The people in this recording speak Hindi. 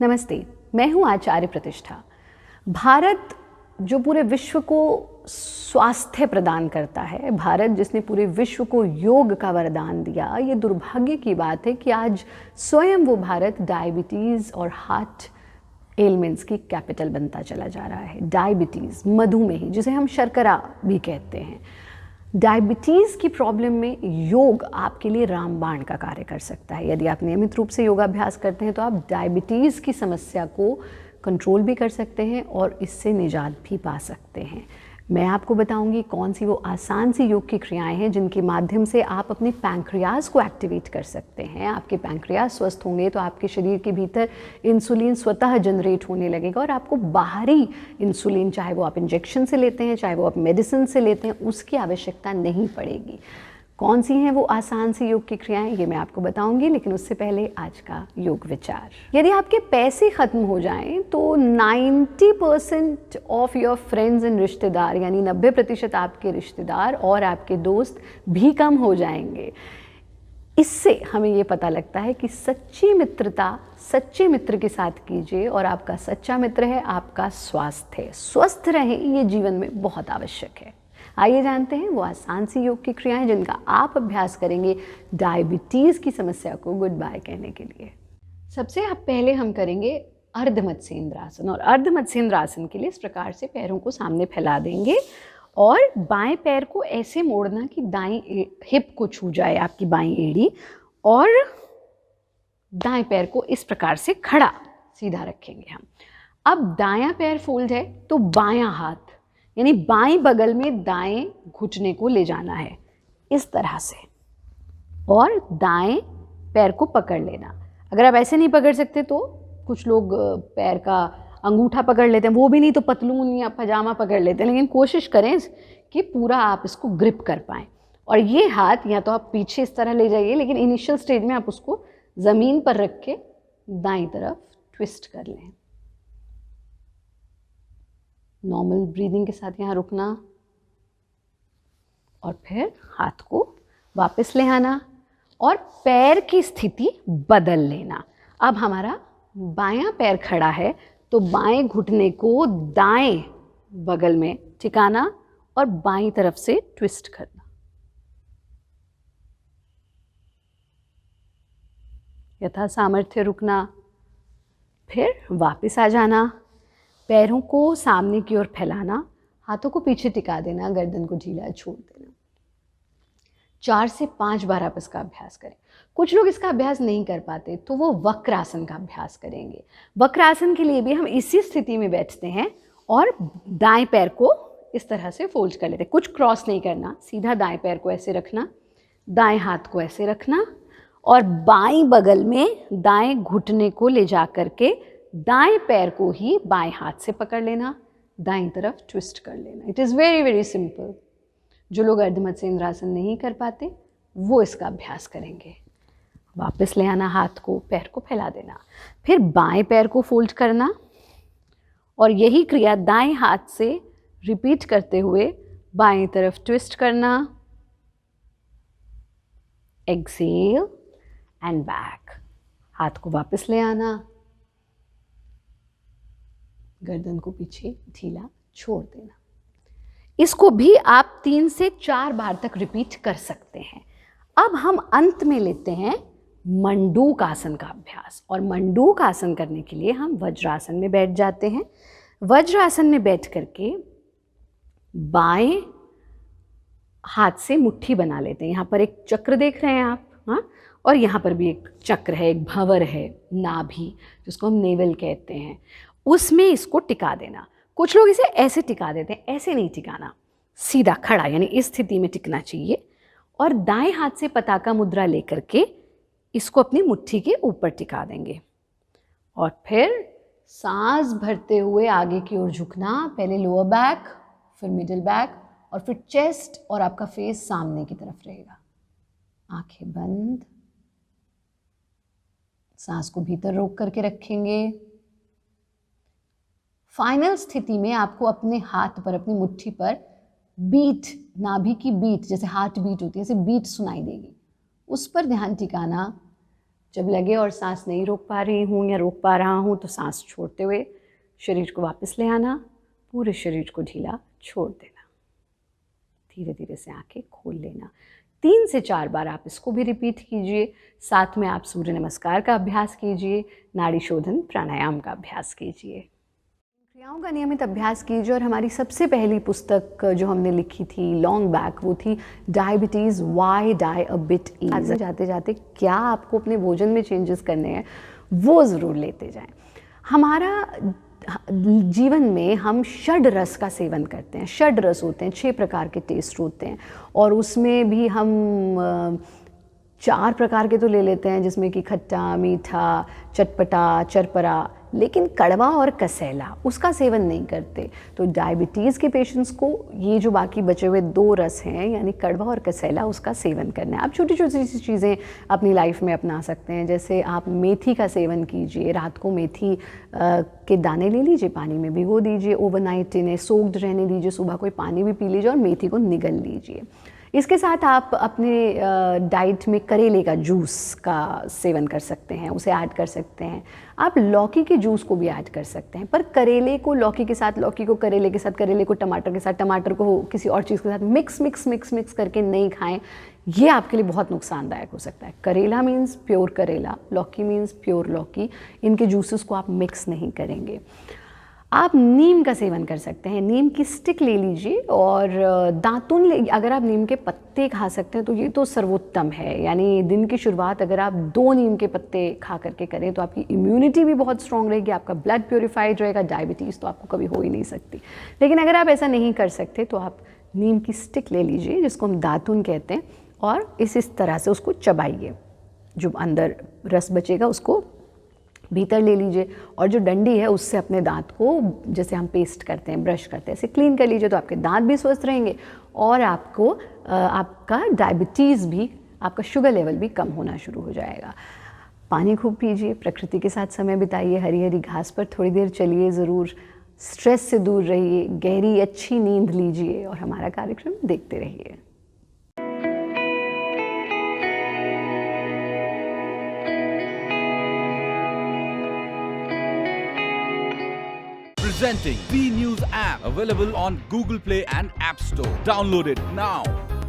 नमस्ते, मैं हूँ आचार्य प्रतिष्ठा। भारत जो पूरे विश्व को स्वास्थ्य प्रदान करता है, भारत जिसने पूरे विश्व को योग का वरदान दिया, ये दुर्भाग्य की बात है कि आज स्वयं वो भारत डायबिटीज़ और हार्ट एलिमेंट्स की कैपिटल बनता चला जा रहा है। डायबिटीज़, मधुमेह, जिसे हम शर्करा भी कहते हैं, डायबिटीज़ की प्रॉब्लम में योग आपके लिए रामबाण का कार्य कर सकता है। यदि आप नियमित रूप से योगाभ्यास करते हैं तो आप डायबिटीज़ की समस्या को कंट्रोल भी कर सकते हैं और इससे निजात भी पा सकते हैं। मैं आपको बताऊंगी कौन सी वो आसान सी योग की क्रियाएं हैं जिनके माध्यम से आप अपने पैंक्रियाज को एक्टिवेट कर सकते हैं। आपके पैंक्रियाज स्वस्थ होंगे तो आपके शरीर के भीतर इंसुलिन स्वतः जनरेट होने लगेगा और आपको बाहरी इंसुलिन, चाहे वो आप इंजेक्शन से लेते हैं, चाहे वो आप मेडिसिन से लेते हैं, उसकी आवश्यकता नहीं पड़ेगी। कौन सी हैं वो आसान सी योग की क्रियाएं, ये मैं आपको बताऊंगी, लेकिन उससे पहले आज का योग विचार। यदि आपके पैसे ख़त्म हो जाएं तो 90% ऑफ योर फ्रेंड्स एंड रिश्तेदार, यानी 90% आपके रिश्तेदार और आपके दोस्त भी कम हो जाएंगे। इससे हमें ये पता लगता है कि सच्ची मित्रता सच्चे मित्र के साथ कीजिए और आपका सच्चा मित्र है आपका स्वास्थ्य। स्वस्थ रहें, ये जीवन में बहुत आवश्यक है। आइए जानते हैं वो आसान सी योग की क्रियाएं जिनका आप अभ्यास करेंगे डायबिटीज़ की समस्या को गुड बाय कहने के लिए। सबसे पहले हम करेंगे अर्ध मत्स्येंद्रासन। और अर्ध मत्स्येंद्रासन के लिए इस प्रकार से पैरों को सामने फैला देंगे और बाएं पैर को ऐसे मोड़ना कि दाएं हिप को छू जाए आपकी बाएं एड़ी, और दाएं पैर को इस प्रकार से खड़ा सीधा रखेंगे हम। अब दायां पैर फोल्ड है तो बायां हाथ यानी बाएं बगल में दाएं घुटने को ले जाना है इस तरह से, और दाएं पैर को पकड़ लेना। अगर आप ऐसे नहीं पकड़ सकते तो कुछ लोग पैर का अंगूठा पकड़ लेते हैं, वो भी नहीं तो पतलून या पजामा पकड़ लेते हैं, लेकिन कोशिश करें कि पूरा आप इसको ग्रिप कर पाएँ। और ये हाथ या तो आप पीछे इस तरह ले जाइए, लेकिन इनिशियल स्टेज में आप उसको ज़मीन पर रख के दाईं तरफ ट्विस्ट कर लें। नॉर्मल ब्रीदिंग के साथ यहाँ रुकना और फिर हाथ को वापस ले आना और पैर की स्थिति बदल लेना। अब हमारा बायां पैर खड़ा है तो बाएं घुटने को दाएं बगल में टिकाना और बाईं तरफ से ट्विस्ट करना। यथा सामर्थ्य रुकना, फिर वापस आ जाना, पैरों को सामने की ओर फैलाना, हाथों को पीछे टिका देना, गर्दन को ढीला छोड़ देना। 4 से 5 बार आप इसका अभ्यास करें। कुछ लोग इसका अभ्यास नहीं कर पाते तो वो वक्रासन का अभ्यास करेंगे। वक्रासन के लिए भी हम इसी स्थिति में बैठते हैं और दाएं पैर को इस तरह से फोल्ड कर लेते हैं। कुछ क्रॉस नहीं करना, सीधा दाएं पैर को ऐसे रखना, दाएं हाथ को ऐसे रखना और बाईं बगल में दाएं घुटने को ले जा करके दाएं पैर को ही बाएं हाथ से पकड़ लेना, दाईं तरफ ट्विस्ट कर लेना। It is very very simple. जो लोग अर्ध मत्स्येंद्रासन नहीं कर पाते वो इसका अभ्यास करेंगे। वापस ले आना, हाथ को, पैर को फैला देना, फिर बाएं पैर को फोल्ड करना और यही क्रिया दाएं हाथ से रिपीट करते हुए बाएं तरफ ट्विस्ट करना। Exhale and back. हाथ को वापस ले आना, गर्दन को पीछे ढीला छोड़ देना। इसको भी आप 3 से 4 बार तक रिपीट कर सकते हैं। अब हम अंत में लेते हैं मंडूक आसन का अभ्यास, और मंडूक आसन करने के लिए हम वज्रासन में बैठ जाते हैं। वज्रासन में बैठ करके बाएं हाथ से मुट्ठी बना लेते हैं। यहाँ पर एक चक्र देख रहे हैं आप, हाँ, और यहाँ पर भी एक चक्र है, एक भंवर है, नाभि, जिसको हम नेवल कहते हैं, उसमें इसको टिका देना। कुछ लोग इसे ऐसे टिका देते हैं, ऐसे नहीं टिकाना, सीधा खड़ा यानी इस स्थिति में टिकना चाहिए। और दाएं हाथ से पताका मुद्रा लेकर के इसको अपनी मुट्ठी के ऊपर टिका देंगे और फिर सांस भरते हुए आगे की ओर झुकना। पहले लोअर बैक, फिर मिडिल बैक और फिर चेस्ट, और आपका फेस सामने की तरफ रहेगा। आंखें बंद, सांस को भीतर रोक करके रखेंगे। फाइनल स्थिति में आपको अपने हाथ पर, अपनी मुट्ठी पर बीट, नाभि की बीट, जैसे हार्ट बीट होती है, ऐसे बीट सुनाई देगी, उस पर ध्यान टिकाना। जब लगे और सांस नहीं रोक पा रही हूँ या रोक पा रहा हूँ तो सांस छोड़ते हुए शरीर को वापस ले आना, पूरे शरीर को ढीला छोड़ देना। धीरे धीरे से आंखें खोल लेना। 3 से 4 बार आप इसको भी रिपीट कीजिए। साथ में आप सूर्य नमस्कार का अभ्यास कीजिए, नाड़ी शोधन प्राणायाम का अभ्यास कीजिए, क्रियाओं का नियमित अभ्यास कीजिए। और हमारी सबसे पहली पुस्तक जो हमने लिखी थी लॉन्ग बैक, वो थी diabetes why die a bit easy. जाते जाते क्या आपको अपने भोजन में चेंजेस करने हैं वो ज़रूर लेते जाएं। हमारा जीवन में हम षड रस का सेवन करते हैं। षड रस होते हैं, 6 प्रकार के टेस्ट होते हैं, और उसमें भी हम 4 प्रकार के तो ले लेते हैं, जिसमें कि खट्टा, मीठा, चटपटा, चरपरा, लेकिन कड़वा और कसैला उसका सेवन नहीं करते। तो डायबिटीज़ के पेशेंट्स को ये जो बाकी बचे हुए 2 रस हैं, यानी कड़वा और कसैला, उसका सेवन करना है। आप छोटी छोटी सी चीज़ें अपनी लाइफ में अपना सकते हैं। जैसे आप मेथी का सेवन कीजिए। रात को मेथी के दाने ले लीजिए, पानी में भिगो दीजिए, ओवरनाइट इन्हें सोक्ड रहने दीजिए, सुबह कोई पानी भी पी लीजिए और मेथी को निगल लीजिए। इसके साथ आप अपने डाइट में करेले का जूस का सेवन कर सकते हैं, उसे ऐड कर सकते हैं। आप लौकी के जूस को भी ऐड कर सकते हैं, पर करेले को लौकी के साथ, लौकी को करेले के साथ, करेले को टमाटर के साथ, टमाटर को किसी और चीज़ के साथ मिक्स करके नहीं खाएं। ये आपके लिए बहुत नुकसानदायक हो सकता है। करेला मीन्स प्योर करेला, लौकी मीन्स प्योर लौकी, इनके जूसेस को आप मिक्स नहीं करेंगे। आप नीम का सेवन कर सकते हैं। नीम की स्टिक ले लीजिए और दातुन ले। अगर आप नीम के पत्ते खा सकते हैं तो ये तो सर्वोत्तम है। यानी दिन की शुरुआत अगर आप 2 नीम के पत्ते खा करके करें तो आपकी इम्यूनिटी भी बहुत स्ट्रांग रहेगी, आपका ब्लड प्योरीफाइड रहेगा। डायबिटीज़ तो आपको कभी हो ही नहीं सकती। लेकिन अगर आप ऐसा नहीं कर सकते तो आप नीम की स्टिक ले लीजिए, जिसको हम दातुन कहते हैं, और इस तरह से उसको चबाइए। जो अंदर रस बचेगा उसको भीतर ले लीजिए, और जो डंडी है उससे अपने दांत को, जैसे हम पेस्ट करते हैं, ब्रश करते हैं, ऐसे क्लीन कर लीजिए। तो आपके दांत भी स्वस्थ रहेंगे और आपको आपका डायबिटीज़ भी, आपका शुगर लेवल भी कम होना शुरू हो जाएगा। पानी खूब पीजिए, प्रकृति के साथ समय बिताइए, हरी हरी घास पर थोड़ी देर चलिए ज़रूर, स्ट्रेस से दूर रहिए, गहरी अच्छी नींद लीजिए और हमारा कार्यक्रम देखते रहिए। Presenting B News app, available on Google Play and App Store. Download it now.